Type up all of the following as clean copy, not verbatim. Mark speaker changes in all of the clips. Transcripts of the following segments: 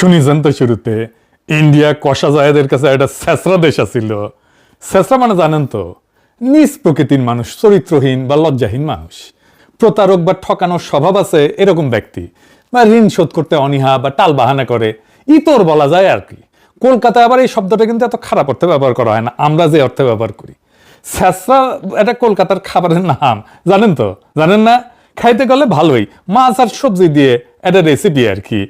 Speaker 1: শুনিছেন তো শুরুতে ইন্ডিয়া কষা জায়েদের কাছে একটা ছেঁচড়া দেশ আছিল। ছেঁচড়া মানে জানেন তো, নিজ প্রকৃতির মানুষ, চরিত্রহীন বা লজ্জাহীন মানুষ, প্রতারক বা ঠকানোর স্বভাব আছে এরকম ব্যক্তি, বা ঋণ শোধ করতে অনীহা বা টাল বাহানা করে, ইতর বলা যায় আর কি। কলকাতায় আবার এই শব্দটা কিন্তু এত খারাপ অর্থে ব্যবহার করা হয় না, আমরা যে অর্থে ব্যবহার করি। ছেঁচড়া এটা কলকাতার খাবারের নাম, জানেন তো? জানেন না? খাইতে গেলে ভালোই, মাছ আর সবজি দিয়ে একটা রেসিপি আর কি।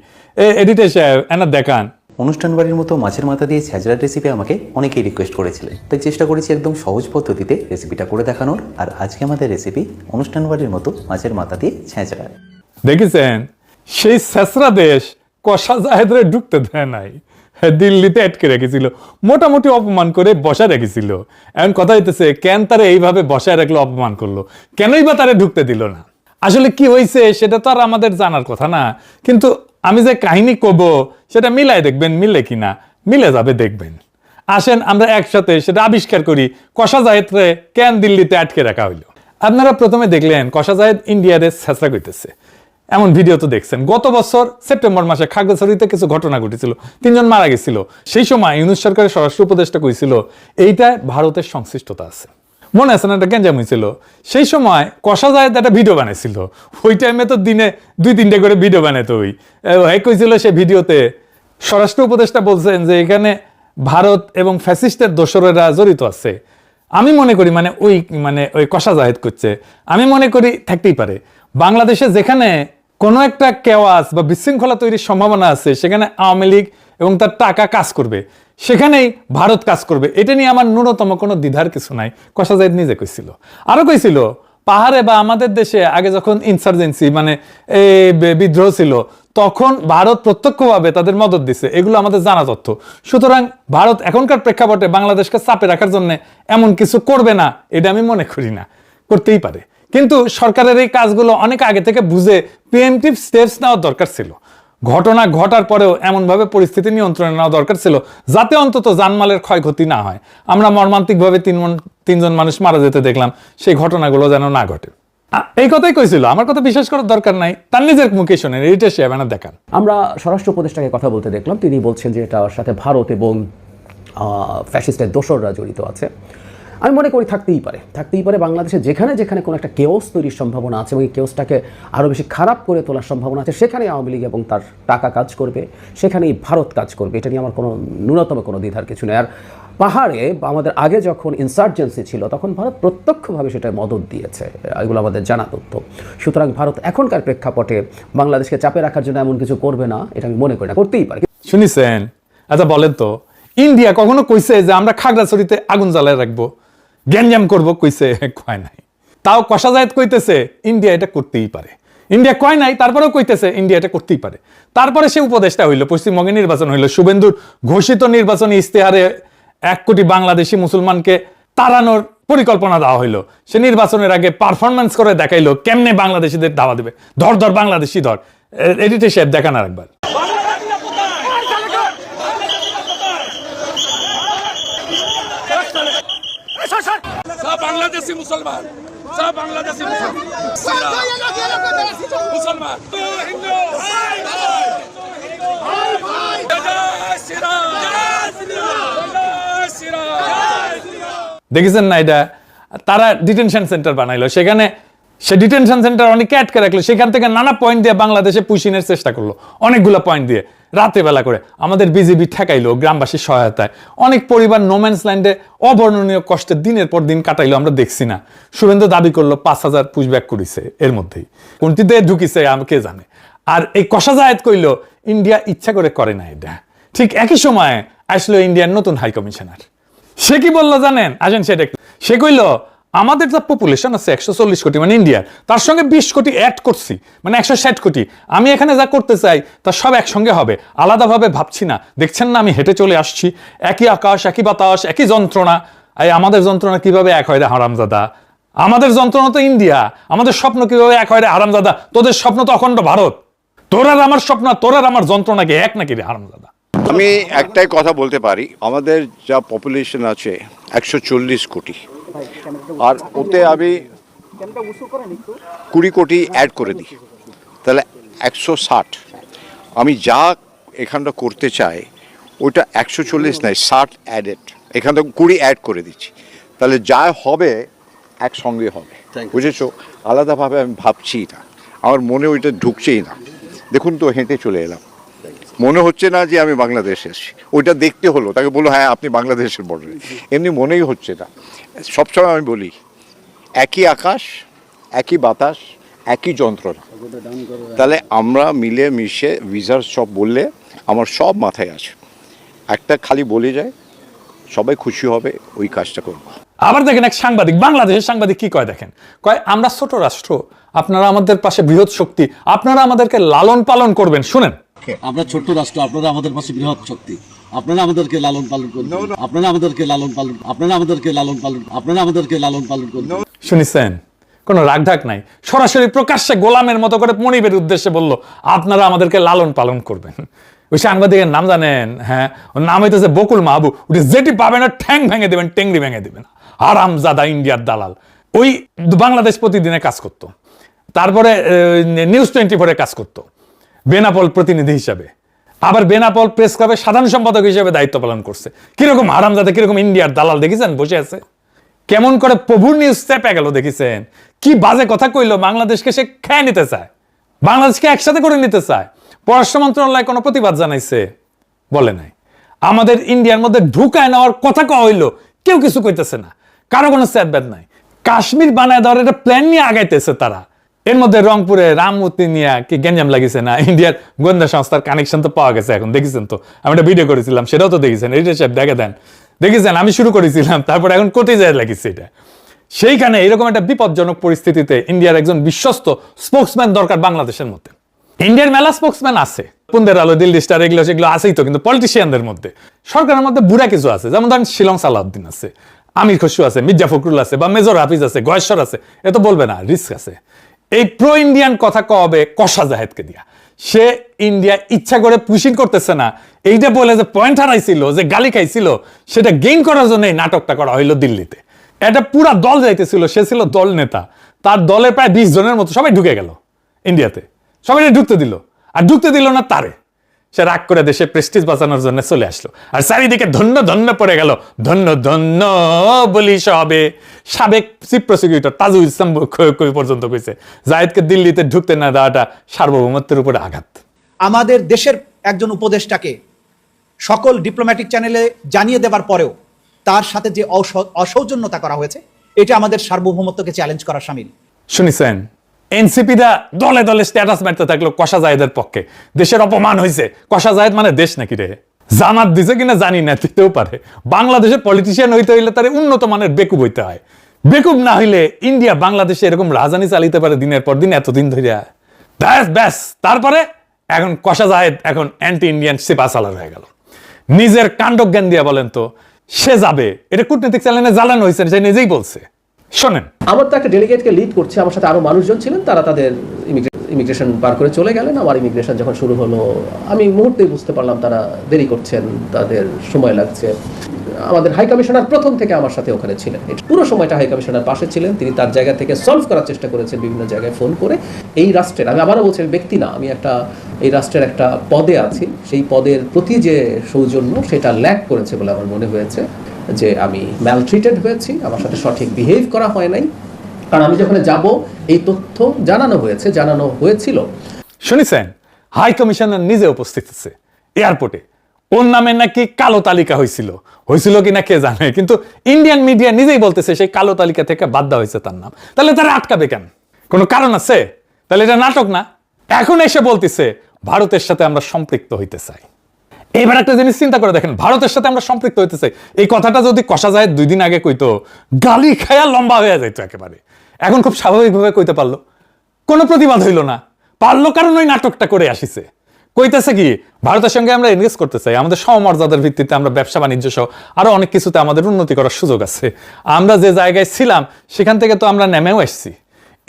Speaker 1: এডিটর সাহেব এনা দেখান।
Speaker 2: অনুষ্ঠান বাড়ির মতো মাছের মাথা দিয়ে ছেঁচড়ার রেসিপি আমাকে অনেকেই রিকোয়েস্ট করেছিলেন, তাই চেষ্টা করেছি একদম সহজ পদ্ধতিতে রেসিপিটা করে দেখানোর। আর আজকে আমাদের রেসিপি অনুষ্ঠান বাড়ির মতো মাছের মাথা দিয়ে ছেঁচড়া।
Speaker 1: দেখেছেন, সেই ছেঁচড়া দেশ কষা জাহেদরে ঢুকতে দেয় নাই, দিল্লিতে আটকে রেখেছিল, মোটামুটি অপমান করে বসা রেখেছিল। এখন কথা হইতেছে, কেন তারে এইভাবে বসায় রাখলো, অপমান করলো, কেনই বা তারে ঢুকতে দিল না? আসলে কি হয়েছে সেটা তো আর আমাদের জানার কথা না, কিন্তু আমি যে কাহিনী কব সেটা মিলাই দেখবেন, মিলে কিনা, মিলে যাবে দেখবেন। আসেন আমরা একসাথে সেটা আবিষ্কার করি, কষা জাহেদরে কেন দিল্লিতে আটকে রাখা হইলো। আপনারা প্রথমে দেখলেন কষা জাহেদ ইন্ডিয়ারে ছেঁচড়া করতেছে, এমন ভিডিও তো দেখছেন। গত বছর সেপ্টেম্বর মাসে খাগড়াছড়িতে কিছু ঘটনা ঘটেছিল, 3 জন মারা গেছিল। সেই সময় ইউনূস সরকারের স্বরাষ্ট্র উপদেষ্টা কইছিল এইটায় ভারতের সংশ্লিষ্টতা আছে, মনে আছে না? একটা গ্যাঞ্জাম হয়েছিল। সেই সময় কষা জাহেদ একটা ভিডিও বানাইছিল, ওই টাইমে তো দিনে 2-3টে করে ভিডিও বানাইতো। ওই কইছিল সে ভিডিওতে, স্বরাষ্ট্র উপদেষ্টা বলছেন যে এখানে ভারত এবং ফ্যাসিস্টের দোসরেরা জড়িত আছে। আমি মনে করি ওই কষা জাহেদ করছে, আমি মনে করি থাকতেই পারে। বাংলাদেশে যেখানে কোনো একটা কেওয়াস বা বিশৃঙ্খলা তৈরির সম্ভাবনা আছে, সেখানে আওয়ামী লীগ এবং তার টাকা কাজ করবে, সেখানেই ভারত কাজ করবে, এটা নিয়ে আমার ন্যূনতম কোনো দ্বিধার কিছু নাই। কষা জাহেদ নিজে কইছিল, আরো কইছিল পাহাড়ে বা আমাদের দেশে আগে যখন ইনসার্জেন্সি বিদ্রোহ ছিল, তখন ভারত প্রত্যক্ষভাবে তাদের মদত দিছে, এগুলো আমাদের জানা তথ্য। সুতরাং ভারত এখনকার প্রেক্ষাপটে বাংলাদেশকে চাপে রাখার জন্য এমন কিছু করবে না, এটা আমি মনে করি না। করতেই পারে, কিন্তু সরকারের এই কাজগুলো অনেক আগে থেকে বুঝে প্রিএমটিভ স্টেপস নেওয়ার দরকার ছিল। ঘটনা ঘটার পরেও এমনভাবে পরিস্থিতি নিয়ন্ত্রণে নেওয়া দরকার ছিল যাতে অন্তত জানমালের ক্ষয়ক্ষতি না হয়। আমরা মর্মান্তিকভাবে 3 জন মানুষ মারা যেতে দেখলাম, সেই ঘটনাগুলো যেন না ঘটে। এই কথাই কইছিল, আমার কথা বিশ্বাস করার দরকার নাই, তার নিজের মুখে শোনেন, এইটা সে দেখান।
Speaker 3: আমরা স্বরাষ্ট্র উপদেষ্টাকে কথা বলতে দেখলাম, তিনি বলছেন যে এটার সাথে ভারত এবং ফ্যাসিস্টের দোসররা জড়িত আছে। আমি মনে করি থাকতেই পারে। বাংলাদেশে যেখানে যেখানে কোনো একটা কেওস তৈরির সম্ভাবনা আছে এবং এই কেওসটাকে আরও বেশি খারাপ করে তোলার সম্ভাবনা আছে, সেখানেই আওয়ামী লীগ এবং তার টাকা কাজ করবে, সেখানেই ভারত কাজ করবে। এটা নিয়ে আমার কোনো ন্যূনতম কোনো দ্বিধার কিছু নেই। আর পাহাড়ে আমাদের আগে যখন ইনসার্জেন্সি ছিল, তখন ভারত প্রত্যক্ষভাবে সেটা মদত দিয়েছে, এগুলো আমাদের জানা তথ্য। সুতরাং ভারত এখনকার প্রেক্ষাপটে বাংলাদেশকে চাপে রাখার জন্য এমন কিছু করবে না, এটা আমি মনে করি না। করতেই পারে।
Speaker 1: শুনিছেন? আচ্ছা বলেন তো, ইন্ডিয়া কখনো কইছে যে আমরা খাগড়াছড়িতে আগুন জ্বালায় রাখবো, গ্যাঞ্জাম করবো? কইছে? কয় নাই। তাও কষা জাহেদ কইতেছে ইন্ডিয়া এটা করতেই পারে। ইন্ডিয়া কয় নাই, তারপরেও কইতেছে ইন্ডিয়া এটা করতেই পারে। তারপরে সে উপদেষ্টা হইল, পশ্চিমবঙ্গে নির্বাচন হইল, শুভেন্দুর ঘোষিত নির্বাচনী ইস্তেহারে 1 কোটি বাংলাদেশি মুসলমানকে তাড়ানোর পরিকল্পনা দেওয়া হইলো। সে নির্বাচনের আগে পারফরমেন্স করে দেখাইলো কেমনে বাংলাদেশিদের দাওয়া দেবে। ধর বাংলাদেশি ধর। এডিটর সাহেব দেখান আর একবার।
Speaker 4: বাংলাদেশি মুসলমান, সব বাংলাদেশি মুসলমান,
Speaker 1: দেখেছেন না? এটা তারা ডিটেনশন সেন্টার বানাইলো, সেখানে সে ডিটেনশন সেন্টার অনেকে আটকে রাখলো, সেখান থেকে নানা পয়েন্ট দিয়ে বাংলাদেশে পুশিনের চেষ্টা করলো, অনেকগুলো পয়েন্ট দিয়ে রাতে বেলা করে। আমাদের বিজেপি ঠেকাইলো গ্রামবাসীর সহায়তায়। অনেক পরিবার নোম্যান্স ল্যান্ডে অবর্ণনীয় কষ্টে দিনের পর দিন কাটাইলো, আমরা দেখছি না? শুভেন্দু দাবি করলো 5000 পুশব্যাক করেছে, এর মধ্যেই কোনটিতে ঢুকিছে কে জানে। আর এই কষা জাহেদ কইলো ইন্ডিয়া ইচ্ছা করে না এটা। ঠিক একই সময় আসলো ইন্ডিয়ার নতুন হাই কমিশনার। সে কি বললো জানেন? আসেন সেটা। সে কইলো আমাদের যা পপুলেশন আছে 140 কোটি, মানে ইন্ডিয়ার, তার সঙ্গে 20 কোটি অ্যাড করছি, মানে 160 কোটি। আমি এখানে যা করতে চাই তা সব একসঙ্গে হবে, আলাদাভাবে ভাবছি না। দেখছেন না আমি হেঁটে চলে আসছি, একই আকাশ, একই বাতাস, একই যন্ত্রণা। আমাদের যন্ত্রণা কিভাবে এক হয় রে হারামজাদা? আমাদের যন্ত্রণা তো ইন্ডিয়া, আমাদের স্বপ্ন কিভাবে এক হয় রে হারামজাদা? তোদের স্বপ্ন তো অখণ্ড ভারত। তোর আর আমার স্বপ্ন, তোর আর আমার যন্ত্রণা কি এক নাকি রে হারামজাদা?
Speaker 5: আমি একটাই কথা বলতে পারি, আমাদের যা পপুলেশন আছে 140 কোটি, আর ওতে আমি 20 কোটি অ্যাড করে দিই, তাহলে 160। আমি যা এখানটা করতে চায় ওইটা 140 নয় 60 অ্যাডেড, এখান থেকে 20 অ্যাড করে দিচ্ছি, তাহলে যা হবে একসঙ্গে হবে, বুঝেছো? আলাদাভাবে আমি ভাবছি না, আমার মনে ওইটা ঢুকছেই না। দেখুন তো হেঁটে চলে এলাম, মনে হচ্ছে না যে আমি বাংলাদেশে এসেছি। ওইটা দেখতে হলো, তাকে বললো হ্যাঁ আপনি বাংলাদেশের বর্ডারে, এমনি মনেই হচ্ছে না। সবসময় আমি বলি একই আকাশ, একই বাতাস, একই যন্ত্রণা। তাহলে আমরা মিলে মিশে ভিসার সব বললে আমার সব মাথায় আছে, একটা খালি বলে যায় সবাই খুশি হবে, ওই কাজটা করবো।
Speaker 1: আবার দেখেন এক সাংবাদিক, বাংলাদেশের সাংবাদিক কি কয় দেখেন, কয় আমরা ছোট রাষ্ট্র, আপনারা আমাদের পাশে বৃহৎ শক্তি, আপনারা আমাদেরকে লালন পালন করবেন। শুনেন,
Speaker 6: আমরা ছোট্ট রাষ্ট্র, আপনারা আমাদের পাশে বৃহৎ শক্তি, আপনারা আমাদেরকে লালন পালন করবেন, আপনারা আমাদেরকে লালন পালন, আপনারা আমাদেরকে লালন পালন, আপনারা আমাদেরকে লালন পালন করবেন।
Speaker 1: শুনেছেন? কোনো রাগঢাক নাই, সরাসরি প্রকাশ্যে গোলামের মতো করে মনিবের উদ্দেশ্যে বলল আপনারা আমাদেরকে লালন পালন করবেন। ওই সাংবাদিকের নাম জানেন? হ্যাঁ, ওর নাম হইতেছে বকুল মাহবু। ওটা যেটি পাবে না ঠ্যাং ভেঙে দেবেন, টেংরি ভেঙে দেবেন। হারামজাদা ইন্ডিয়ার দালাল। ওই বাংলাদেশ প্রতিদিনে কাজ করতো, তারপরে নিউজ 24 কাজ করতো বেনাপোল প্রতিনিধি হিসাবে, আবার বেনাপোল প্রেস ক্লাবের সাধারণ সম্পাদক হিসেবে দায়িত্ব পালন করছে। কিরকম হারামজাদা, কিরকম ইন্ডিয়ার দালাল দেখেছেন বসে আছে, কেমন করে প্রভুর নিউজ চেপে গেল দেখেছেন? কি বাজে কথা কইলো, বাংলাদেশকে সে খেয়ে নিতে চায়, বাংলাদেশকে একসাথে করে নিতে চায়। পররাষ্ট্র মন্ত্রণালয় কোনো প্রতিবাদ জানাইছে? বলে নাই। আমাদের ইন্ডিয়ার মধ্যে ঢুকায় নেওয়ার কথা কওয়া হইলো, কেউ কিছু কইতেছে না, কারো কোনো স্যাদব্যাদ নাই। কাশ্মীর বানায় দেওয়ার একটা প্ল্যান নিয়ে আগাইতেছে তারা। এর মধ্যে রংপুরে রামমূর্তি নিয়ে কি গেঞ্জাম লাগিয়েছে না, ইন্ডিয়ার গোয়েন্দা সংস্থার কানেকশন তো পাওয়া গেছে এখন, দেখেছেন তো? আমি একটা ভিডিও করেছিলাম, সেটাও তো দেখেছেন, এটা সাহেব দেখে দেন, দেখেছেন? আমি শুরু করেছিলাম, তারপরে এখন কোথায় যায় লাগিয়েছে এটা। সেইখানে এরকম একটা বিপজ্জনক পরিস্থিতিতে ইন্ডিয়ার একজন বিশ্বস্ত স্পোক্সম্যান দরকার বাংলাদেশের মধ্যে। ইন্ডিয়ার মেলা স্পোক্সম্যান আছে, পুন্দের আলো, দিল্লি স্টার, এগুলো সেগুলো আছেই তো, কিন্তু পলিটিশিয়ানদের মধ্যে, সরকারের মধ্যে বুড়া কিছু আছে, যেমন ধরেন শিলং সালাউদ্দিন আছে, আমির খসরু আছে, মির্জা ফখরুল আছে, বা মেজর হাফিজ আছে, গয়েশ্বর আছে, এ তো বলবে না, রিস্ক আছে। এই প্রো ইন্ডিয়ান কথা কবে কষা জাহেদকে দিয়া, সে ইন্ডিয়া ইচ্ছা করে পুশিং করতেছে না, এইটা বলে যে পয়েন্ট হারাইছিল, যে গালি খাইছিল, সেটা গেইন করার জন্য এই নাটকটা করা হইলো দিল্লিতে। এটা পুরা দল যাইতেছিল, সে ছিল দল নেতা, তার দলের প্রায় 20 জনের মতো সবাই ঢুকে গেল ইন্ডিয়াতে, সবাই ঢুকতে দিল, আর ঢুকতে দিল না তারে। সে রাগ করে দেশে প্রেস্টিজ বাঁচানোর জন্য চলে আসলো, আর চারিদিকে ধন্য ধন্য পড়ে গেল, ধন্য ধন্য বলি সবে। সাবেক চিফ প্রসিকিউটর তাজুল ইসলাম পর্যন্ত কইছে জায়েদকে দিল্লিতে ঢুকতে না দেওয়াটা সার্বভৌমত্বের উপরে আঘাত।
Speaker 7: আমাদের দেশের একজন উপদেষ্টাকে সকল ডিপ্লোম্যাটিক চ্যানেলে জানিয়ে দেওয়ার পরেও তার সাথে যে অসৌজন্যতা করা হয়েছে, এটা আমাদের সার্বভৌমত্বকে চ্যালেঞ্জ করার শামিল।
Speaker 1: শুনিছেন? এনসিপিরা দলে দলে স্ট্যাটাস মারতে থাকলো কষা জায়েদের পক্ষে, দেশের অপমান হয়েছে। কষা জায়েদ মানে দেশ নাকি রে? জামাত দিছে কিনা জানি না, দিতেও পারে। বাংলাদেশের পলিটিশিয়ান হইতে হইলে তার উন্নত মানের বেকুব হইতে হয়। বেকুব না হইলে ইন্ডিয়া বাংলাদেশে এরকম রাজধানী চালিতে পারে দিনের পর দিন, এতদিন ধরে। ব্যাস তারপরে এখন কষা জায়েদ এখন অ্যান্টি ইন্ডিয়ান সিপাসালার হয়ে গেল। নিজের কাণ্ডজ্ঞান দিয়ে বলেন তো সে যাবে, এটা কূটনৈতিক চ্যানেলে জ্বালানো হয়েছে, সে নিজেই বলছে। শোনেন,
Speaker 3: আমার তো একটা ডেলিগেটকে লিড করছে, আমার সাথে আরো মানুষজন ছিলেন, তারা তাদের ইমিগ্রেশন পার করে চলে গেলেন। আমার ইমিগ্রেশন যখন শুরু হলো, আমি মুহূর্তেই বুঝতে পারলাম তারা দেরি করছেন, তাদের সময় লাগছে। আমাদের হাই কমিশনার প্রথম থেকে আমার সাথে ওখানে ছিলেন, পুরো সময়টা হাই কমিশনার পাশে ছিলেন। তিনি তার জায়গা থেকে সলভ করার চেষ্টা করেছেন বিভিন্ন জায়গায় ফোন করে। এই রাষ্ট্রের, আমি আবারও বলছি ব্যক্তি না, আমি এই রাষ্ট্রের একটা পদে আছি, সেই পদের প্রতি যে সৌজন্য সেটা ল্যাক করেছে বলে আমার মনে হয়েছে, যে আমি ম্যালট্রিটেড হয়েছি, আমার সাথে সঠিক বিহেভ করা হয় নাই। কারণ আমি যখন যাব এই তথ্য জানানো হয়েছিল।
Speaker 1: শুনেছেন? হাই কমিশনার নিজে উপস্থিত আছে এয়ারপোর্টে, ওর নামে নাকি কালো তালিকা হয়েছিল কিনা কে জানে, কিন্তু ইন্ডিয়ান মিডিয়া নিজেই বলতেছে সেই কালো তালিকা থেকে বাদ দেওয়া হয়েছে তার নাম। তাহলে তারা আটকাবে কেন? কোনো কারণ আছে? তাহলে এটা নাটক না? এখন এসে বলতেছে ভারতের সাথে আমরা সম্পৃক্ত হইতে চাই। এবার একটা জিনিস চিন্তা করে দেখেন, ভারতের সাথে আমরা সম্পৃক্ত হইতে চাই, এই কথাটা যদি কষা যায় 2 দিন আগে কইতো, গালি খায়া লম্বা হয়ে যাইতো একেবারে। এখন খুব স্বাভাবিকভাবে কইতে পারলো, কোনো প্রতিবাদ হইল না। পারলো কারণ ওই নাটকটা করে আসিছে। কইতেছে কি, ভারতের সঙ্গে আমরা এনগেজ করতে চাই, আমাদের সমমর্যাদার ভিত্তিতে আমরা ব্যবসা বাণিজ্য সহ আরো অনেক কিছুতে আমাদের উন্নতি করার সুযোগ আছে। আমরা যে জায়গায় ছিলাম সেখান থেকে তো আমরা নেমেও আসছি।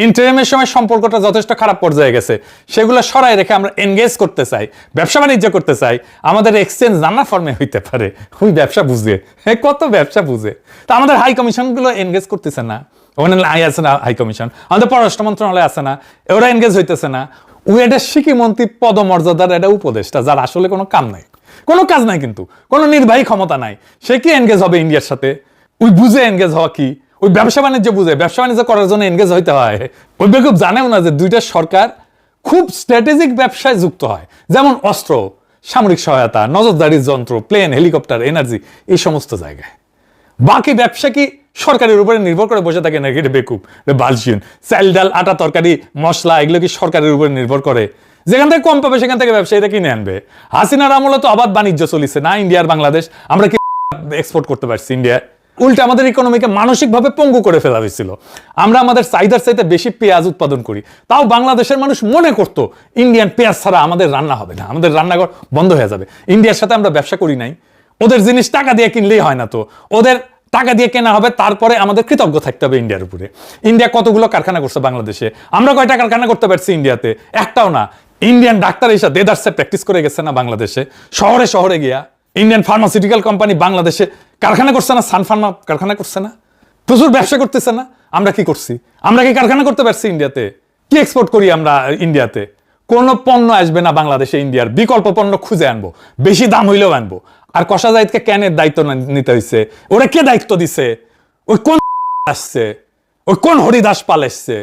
Speaker 1: ইন্টারিমের সময় সম্পর্কটা যথেষ্ট খারাপ পর্যায়ে গেছে, সেগুলো সরাই রেখে আমরা এনগেজ করতে চাই, ব্যবসা বাণিজ্য করতে চাই। আমাদের এক্সচেঞ্জ নানা ফর্মে হইতে পারে। ওই ব্যবসা বুঝে, কত ব্যবসা বুঝে। তা আমাদের হাই কমিশনগুলো এনগেজ করতেছে না, ওখানে আছে না হাই কমিশন, আমাদের পররাষ্ট্র মন্ত্রণালয় আছে না, ওরা এনগেজ হইতেছে না। ওই একটা শিক্ষামন্ত্রী পদমর্যাদার একটা উপদেষ্টা, যার আসলে কোনো কাম নাই, কোনো কাজ নাই, কিন্তু কোনো নির্বাহী ক্ষমতা নাই। সে কি এনগেজ হবে ইন্ডিয়ার সাথে? ওই বুঝে এনগেজ হওয়া কি? ওই ব্যবসা বাণিজ্য বুঝে, ব্যবসা বাণিজ্য করার জন্য এনগেজ হইতে হয়। ওই বেকুব জানেও না যে দুইটা সরকার খুব স্ট্র্যাটেজিক ব্যবসায় যুক্ত হয়, যেমন অস্ত্র, সামরিক সহায়তা, নজরদারির যন্ত্র, প্লেন, হেলিকপ্টার, এনার্জি, এই সমস্ত জায়গায়। বাকি ব্যবসা কি সরকারের উপরে নির্ভর করে বসে থাকে নাকি? এটা বেকুব, বালশিয়ন। চাল ডাল আটা তরকারি মশলা এগুলো কি সরকারের উপরে নির্ভর করে? যেখান থেকে কম পাবে সেখান থেকে ব্যবসায়ীরা কিনে আনবে। হাসিনার আমলে তো অবাধ বাণিজ্য চলিছে না ইন্ডিয়ার বাংলাদেশ, আমরা কি এক্সপোর্ট করতে পারছি ইন্ডিয়া? উল্টে আমাদের ইকোনমিকে মানসিকভাবে পঙ্গু করে ফেলা হয়েছিল। আমরা আমাদের চাহিদার চাইতে বেশি পেঁয়াজ উৎপাদন করি, তাও বাংলাদেশের মানুষ মনে করতো ইন্ডিয়ান পেঁয়াজ ছাড়া আমাদের রান্না হবে না, আমাদের রান্নাঘর বন্ধ হয়ে যাবে। ইন্ডিয়ার সাথে আমরা ব্যবসা করি নাই, ওদের জিনিস টাকা দিয়ে কিনলেই হয় না, তো ওদের টাকা দিয়ে কেনা হবে, তারপরে আমাদের কৃতজ্ঞ থাকতে হবে ইন্ডিয়ার উপরে। ইন্ডিয়া কতগুলো কারখানা করছে বাংলাদেশে, আমরা কয়টা কারখানা করতে পারছি ইন্ডিয়াতে? একটাও না। ইন্ডিয়ান ডাক্তার এসে দেদারসে প্র্যাকটিস করে গেছে না বাংলাদেশে, শহরে শহরে গিয়া। ইন্ডিয়ান ফার্মাসিউটিক্যাল কোম্পানি বাংলাদেশে কারখানা করছে না, সান ফার্মা কারখানা করছে না, প্রচুর ব্যবসা করতেছে না। আমরা কি করছি? আমরা কি কারখানা করতে পারছি ইন্ডিয়াতে? কি এক্সপোর্ট করি আমরা ইন্ডিয়াতে? কোন পণ্য আসবে না বাংলাদেশে ইন্ডিয়ার, বিকল্প পণ্য খুঁজে আনবো, বেশি দাম হইলেও আনবো। আর কষা জাহিদকে কেনের দায়িত্ব নিতে হয়েছে? ওরা কে দায়িত্ব দিছে? ওই কোন আসছে? ওই কোন হরিদাস পাল এসছে?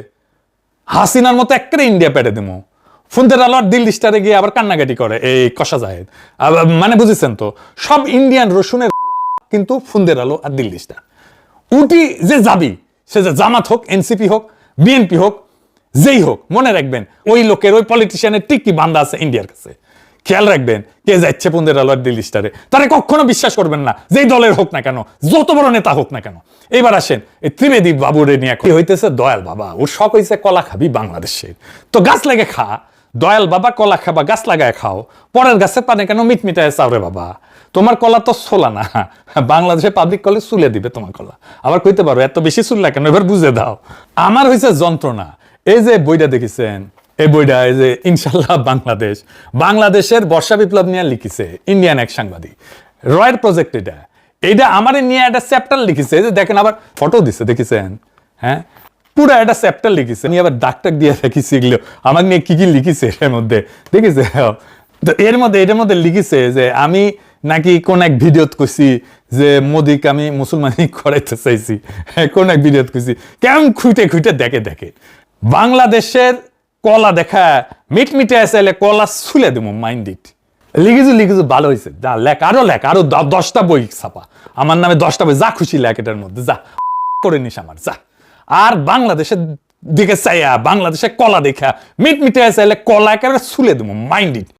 Speaker 1: হাসিনার মতো একেবারে ইন্ডিয়া পেটে দেবো। ফুন্দের আলো আর দিল্লি স্টারে গিয়ে আবার কান্নাকাটি করে এই কষা জাহেদ। মানে বুঝেছেন তো, সব ইন্ডিয়ান রসুনের কিন্তু ফুন্দের আলো আর দিল্লি স্টার। উটি যে যাবি, সে যে জামাত হোক, এনসিপি হোক, বিএনপি হোক, যেই হোক, মনে রাখবেন ওই লোকের, ওই পলিটিশিয়ানের টিকি বান্ধা আছে ইন্ডিয়ার কাছে। খেয়াল রাখবেন কে যাচ্ছে পুন্দের আলো আর দিল্লি স্টারে, তারা কখনো বিশ্বাস করবেন না, যেই দলের হোক না কেন, যত বড় নেতা হোক না কেন। এবার আসেন এই ত্রিবেদী বাবুরে নিয়ে কি হইতেছে। দয়াল বাবা ওর শখ হয়েছে কলা খাবি বাংলাদেশের, তো গাছ লাগে খা। দয়াল বাবা কলা খাবা, গাছ লাগায় খাও, পরের গাছে পানে কেন মিটমিটায় চাও রে বাবা। তোমার কলা তো ছোলা না, বাংলাদেশে পাবলিক কলে চুলে দিবে তোমার কলা। আবার কইতে পারো এত বেশি চুল কেন, এবার বুঝে দাও। আমার হয়েছে যন্ত্রণা। এই যে বইটা দেখেছেন, এই বইটা এই যে ইনশাল্লাহ বাংলাদেশ, বাংলাদেশের বর্ষা বিপ্লব নিয়ে লিখেছে ইন্ডিয়ান এক সাংবাদিক, রয়ের প্রজেক্ট। এটা আমার নিয়ে একটা চ্যাপ্টার লিখেছে, যে দেখেন আবার ফটো দিছে, দেখেছেন? হ্যাঁ, পুরো একটা চ্যাপ্টার লিখেছে, আমি আবার ডাক্তার দিয়ে দেখিছি এগুলো আমার নিয়ে কি কি লিখেছে এর মধ্যে, দেখেছে? তো এটার মধ্যে লিখেছে যে আমি নাকি কোন এক ভিডিওত কইছি যে মোদিকে আমি মুসলমানি করাইতে চাইছি, কোন এক ভিডিওত কইছি, কেমন খুঁটে খুঁটে দেখে বাংলাদেশের কলা দেখা মিটমিটে আসলে কলা ছুলে দেবো মাইন্ড ইট। লিখেছো ভালো হয়েছে, যা লেখ, আরো লেখ, আরো 10টা বই ছাপা, আমার নামে 10টা বই, যা খুশি লেখ এটার মধ্যে, যা করে নিস আমার, যা। আর বাংলাদেশের দিকে চাইয়া, বাংলাদেশের কলা দেখা মিটমিটে চাইলে কলা একেবারে ছুলে দেবো মাইন্ড ইট।